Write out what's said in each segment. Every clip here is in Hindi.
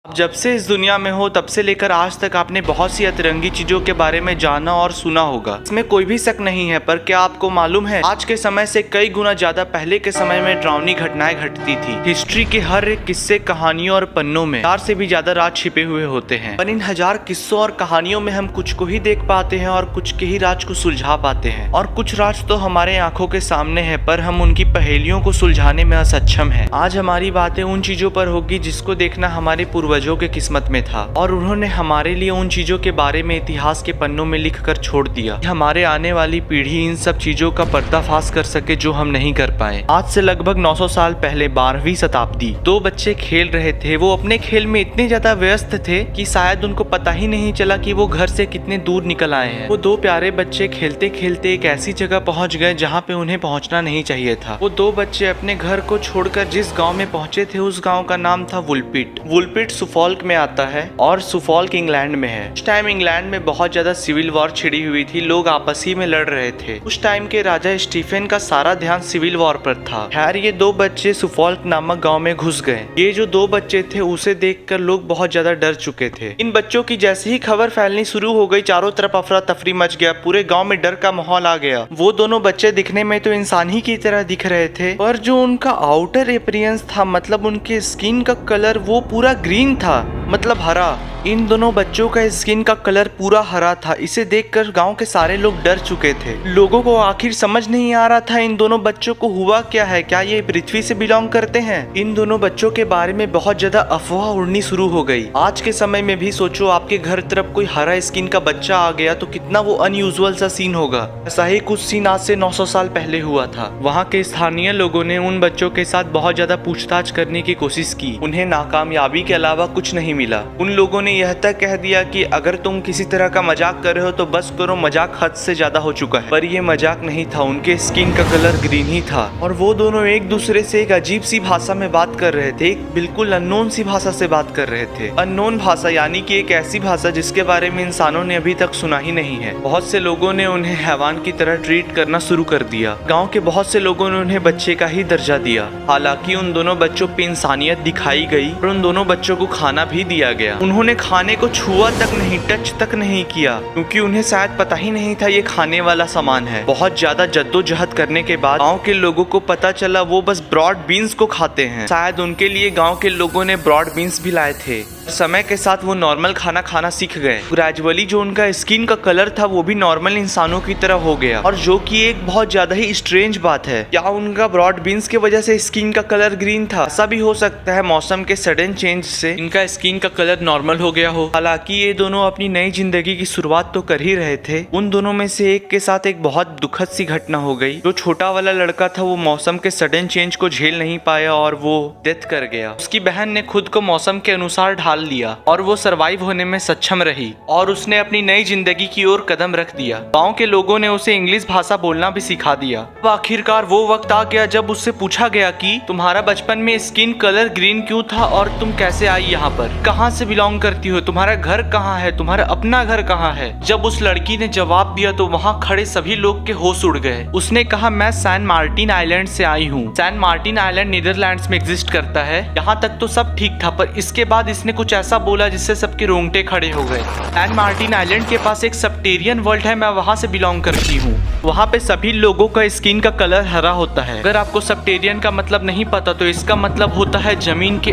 आप जब से इस दुनिया में हो तब से लेकर आज तक आपने बहुत सी अतरंगी चीजों के बारे में जाना और सुना होगा। इसमें कोई भी शक नहीं है, पर क्या आपको मालूम है आज के समय से कई गुना ज्यादा पहले के समय में डरावनी घटनाएं घटती थी। हिस्ट्री के हर एक किस्से, कहानियों और पन्नों में 1000 से भी ज्यादा राज छिपे हुए होते हैं। पर इन 1000 किस्सों और कहानियों में हम कुछ को ही देख पाते हैं और कुछ के ही राज को सुलझा पाते हैं। और कुछ राज तो हमारे आंखों के सामने है, पर हम उनकी पहेलियों को सुलझाने में असक्षम है। आज हमारी बातें उन चीजों पर होगी जिसको देखना हमारे पूर्वजों के किस्मत में था, और उन्होंने हमारे लिए उन चीजों के बारे में इतिहास के पन्नों में लिख कर छोड़ दिया। हमारे आने वाली पीढ़ी इन सब चीजों का पर्दाफाश कर सके जो हम नहीं कर पाए। आज से लगभग 900 साल पहले 12वीं शताब्दी, 2 बच्चे खेल रहे थे। वो अपने खेल में इतने ज्यादा व्यस्त थे कि शायद उनको पता ही नहीं चला कि वो घर से कितने दूर निकल आए हैं। वो 2 प्यारे बच्चे खेलते खेलते एक ऐसी जगह पहुंच गए जहाँ पे उन्हें पहुंचना नहीं चाहिए था। वो 2 बच्चे अपने घर को छोड़कर जिस गाँव में पहुंचे थे उस गाँव का नाम था वुलपिट। वुलपिट सुफॉल्क में आता है और सुफॉल्क इंग्लैंड में है। उस टाइम इंग्लैंड में बहुत ज्यादा सिविल वॉर छिड़ी हुई थी, लोग आपस ही में लड़ रहे थे। उस टाइम के राजा स्टीफन का सारा ध्यान सिविल वॉर पर था। खैर ये 2 बच्चे सुफॉल्क नामक गांव में घुस गए। ये जो 2 बच्चे थे उसे देखकर लोग बहुत ज्यादा डर चुके थे। इन बच्चों की जैसे ही खबर फैलनी शुरू हो गई, चारों तरफ अफरा तफरी मच गया, पूरे गाँव में डर का माहौल आ गया। वो दोनों बच्चे दिखने में तो इंसान ही की तरह दिख रहे थे, पर जो उनका आउटर अपीयरेंस था, मतलब उनके स्किन का कलर, वो पूरा ग्रीन था, मतलब हरा। इन दोनों बच्चों का स्किन का कलर पूरा हरा था। इसे देखकर गांव के सारे लोग डर चुके थे। लोगों को आखिर समझ नहीं आ रहा था इन दोनों बच्चों को हुआ क्या है, क्या ये पृथ्वी से बिलोंग करते हैं। इन दोनों बच्चों के बारे में बहुत ज्यादा अफवाह उड़नी शुरू हो गई। आज के समय में भी सोचो आपके घर तरफ कोई हरा स्किन का बच्चा आ गया तो कितना वो अनयूजुअल सा सीन होगा। ऐसा ही कुछ सीन आज से 900 साल पहले हुआ था। वहाँ के स्थानीय लोगों ने उन बच्चों के साथ बहुत ज्यादा पूछताछ करने की कोशिश की। उन्हें नाकामयाबी के अलावा कुछ नहीं मिला। उन लोगों ने यह तक कह दिया कि अगर तुम किसी तरह का मजाक कर रहे हो तो बस करो, मजाक हद से ज्यादा हो चुका है। पर ये मजाक नहीं था, उनके स्किन का कलर ग्रीन ही था। और वो दोनों एक दूसरे से एक अजीब सी भाषा में बात कर रहे थे, एक बिल्कुल अननोन सी भाषा से बात कर रहे थे। अननोन भाषा यानी कि एक ऐसी भाषा जिसके बारे में इंसानों ने अभी तक सुना ही नहीं है। बहुत से लोगों ने उन्हें हैवान की तरह ट्रीट करना शुरू कर दिया। गाँव के बहुत से लोगों ने उन्हें बच्चे का ही दर्जा दिया। हालांकि उन दोनों बच्चों पे इंसानियत दिखाई गई और उन दोनों बच्चों को खाना भी दिया गया। उन्होंने खाने को छुआ तक नहीं, टच तक नहीं किया, क्योंकि उन्हें शायद पता ही नहीं था ये खाने वाला सामान है। बहुत ज्यादा जद्दोजहद करने के बाद गांव के लोगों को पता चला वो बस ब्रॉड बीन्स को खाते हैं। शायद उनके लिए गांव के लोगों ने ब्रॉड बीन्स भी लाए थे। समय के साथ वो नॉर्मल खाना खाना सीख गए। ग्रेजुअली जो उनका स्किन का कलर था वो भी नॉर्मल इंसानों की तरह हो गया। और जो कि एक बहुत ज्यादा ही स्ट्रेंज बात है, क्या उनका ब्रॉड बीन्स की वजह से स्किन का कलर ग्रीन था? ऐसा भी हो सकता है मौसम के सडन चेंज से इनका स्किन का कलर नॉर्मल हो गया हो। हालांकि ये दोनों अपनी नई जिंदगी की शुरुआत तो कर ही रहे थे। उन दोनों में से एक के साथ एक बहुत दुखद सी घटना हो गई। जो छोटा वाला लड़का था वो मौसम के सडन चेंज को झेल नहीं पाया और वो डेथ कर गया। उसकी बहन ने खुद को मौसम के अनुसार ढाल लिया और वो सरवाइव होने में सक्षम रही और उसने अपनी नई जिंदगी की ओर कदम रख दिया। गांव के लोगों ने उसे इंग्लिश भाषा बोलना भी सिखा दिया। अब आखिरकार वो वक्त आ गया जब उससे पूछा गया कि तुम्हारा बचपन में स्किन कलर ग्रीन क्यों था और तुम कैसे आई यहाँ पर, कहाँ से बिलोंग करती हो, तुम्हारा घर कहाँ है, तुम्हारा अपना घर कहाँ है। जब उस लड़की ने जवाब दिया तो वहाँ खड़े सभी लोग के होश उड़ गए। उसने कहा मैं सैन मार्टिन आइलैंड से आई हूँ। सैन मार्टिन आइलैंड नीदरलैंड्स में एग्जिस्ट करता है। यहाँ तक तो सब ठीक था, पर इसके बाद इसने कुछ ऐसा बोला जिससे सबके रोंगटे खड़े हो गए। सैन मार्टिन आइलैंड के पास एक सबटेरियन वर्ल्ड है, मैं वहाँ से बिलोंग करती हूँ। वहाँ पे सभी लोगों का स्किन का कलर हरा होता है। अगर आपको सबटेरियन का मतलब नहीं पता तो इसका मतलब होता है जमीन के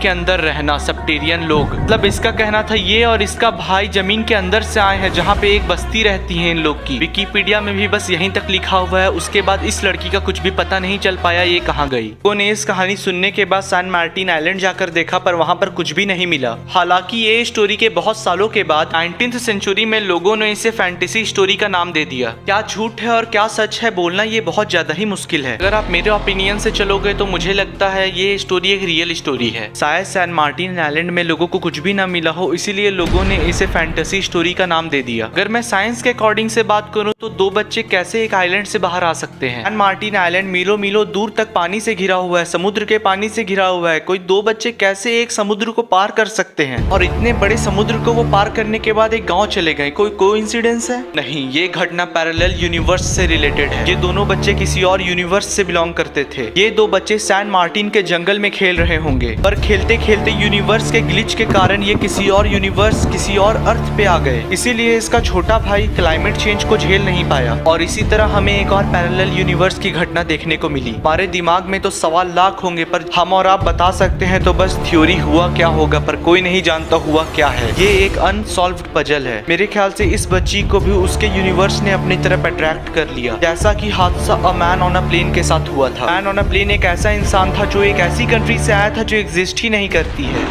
अंदर रहना। सबटेरियन लोग, मतलब इसका कहना था ये और इसका भाई जमीन के अंदर से आए हैं जहाँ पे एक बस्ती रहती है इन लोग की। विकिपीडिया में भी बस यहीं तक लिखा हुआ है। उसके बाद इस लड़की का कुछ भी पता नहीं चल पाया ये कहाँ गई। लोगों ने इस कहानी सुनने के बाद सैन मार्टिन आइलैंड जाकर देखा, पर वहाँ पर कुछ भी नहीं मिला। हालांकि ये स्टोरी के बहुत सालों के बाद 19th सेंचुरी में लोगों ने इसे फैंटेसी स्टोरी का नाम दे दिया। क्या झूठ है और क्या सच है बोलना ये बहुत ज्यादा ही मुश्किल है। अगर आप मेरे ओपिनियन से चलोगे तो मुझे लगता है ये स्टोरी एक रियल स्टोरी है। शायद सैन मार्टिन आइलैंड में लोगों को कुछ कुछ भी ना मिला हो, इसीलिए लोगों ने इसे फैंटेसी स्टोरी का नाम दे दिया। अगर मैं साइंस के अकॉर्डिंग से बात करूं तो दो बच्चे कैसे एक आइलैंड से बाहर आ सकते हैं। सैन मार्टिन आइलैंड मीलों मीलों दूर तक पानी से घिरा हुआ है, समुद्र के पानी से घिरा हुआ है। कोई दो बच्चे कैसे एक समुद्र को पार कर सकते हैं, और इतने बड़े समुद्र को वो पार करने के बाद एक गाँव चले गए। कोई कोइंसिडेंस है? नहीं, ये घटना पैरेलल यूनिवर्स से रिलेटेड है। ये दोनों बच्चे किसी और यूनिवर्स से बिलोंग करते थे। ये दो बच्चे सैन मार्टिन के जंगल में खेल रहे होंगे, पर खेलते खेलते यूनिवर्स के ग्लिच के कारण ये किसी और यूनिवर्स, किसी और अर्थ पे आ गए। इसीलिए इसका छोटा भाई क्लाइमेट चेंज को झेल नहीं पाया, और इसी तरह हमें एक और पैरेलल यूनिवर्स की घटना देखने को मिली। हमारे दिमाग में तो सवाल लाख होंगे, पर हम और आप बता सकते हैं तो बस थ्योरी हुआ क्या होगा, पर कोई नहीं जानता हुआ क्या है। ये एक अनसॉल्व्ड पजल है। मेरे ख्याल से इस बच्ची को भी उसके यूनिवर्स ने अपनी तरफ अट्रैक्ट कर लिया, जैसा कि हादसा a man on a plane के साथ हुआ था। मैन ऑन अ प्लेन एक ऐसा इंसान था जो एक ऐसी कंट्री से आया था जो एग्जिस्ट ही नहीं करती है।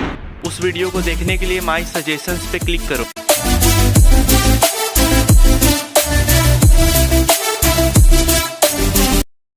उस वीडियो को देखने के लिए माय सजेशंस पे क्लिक करो।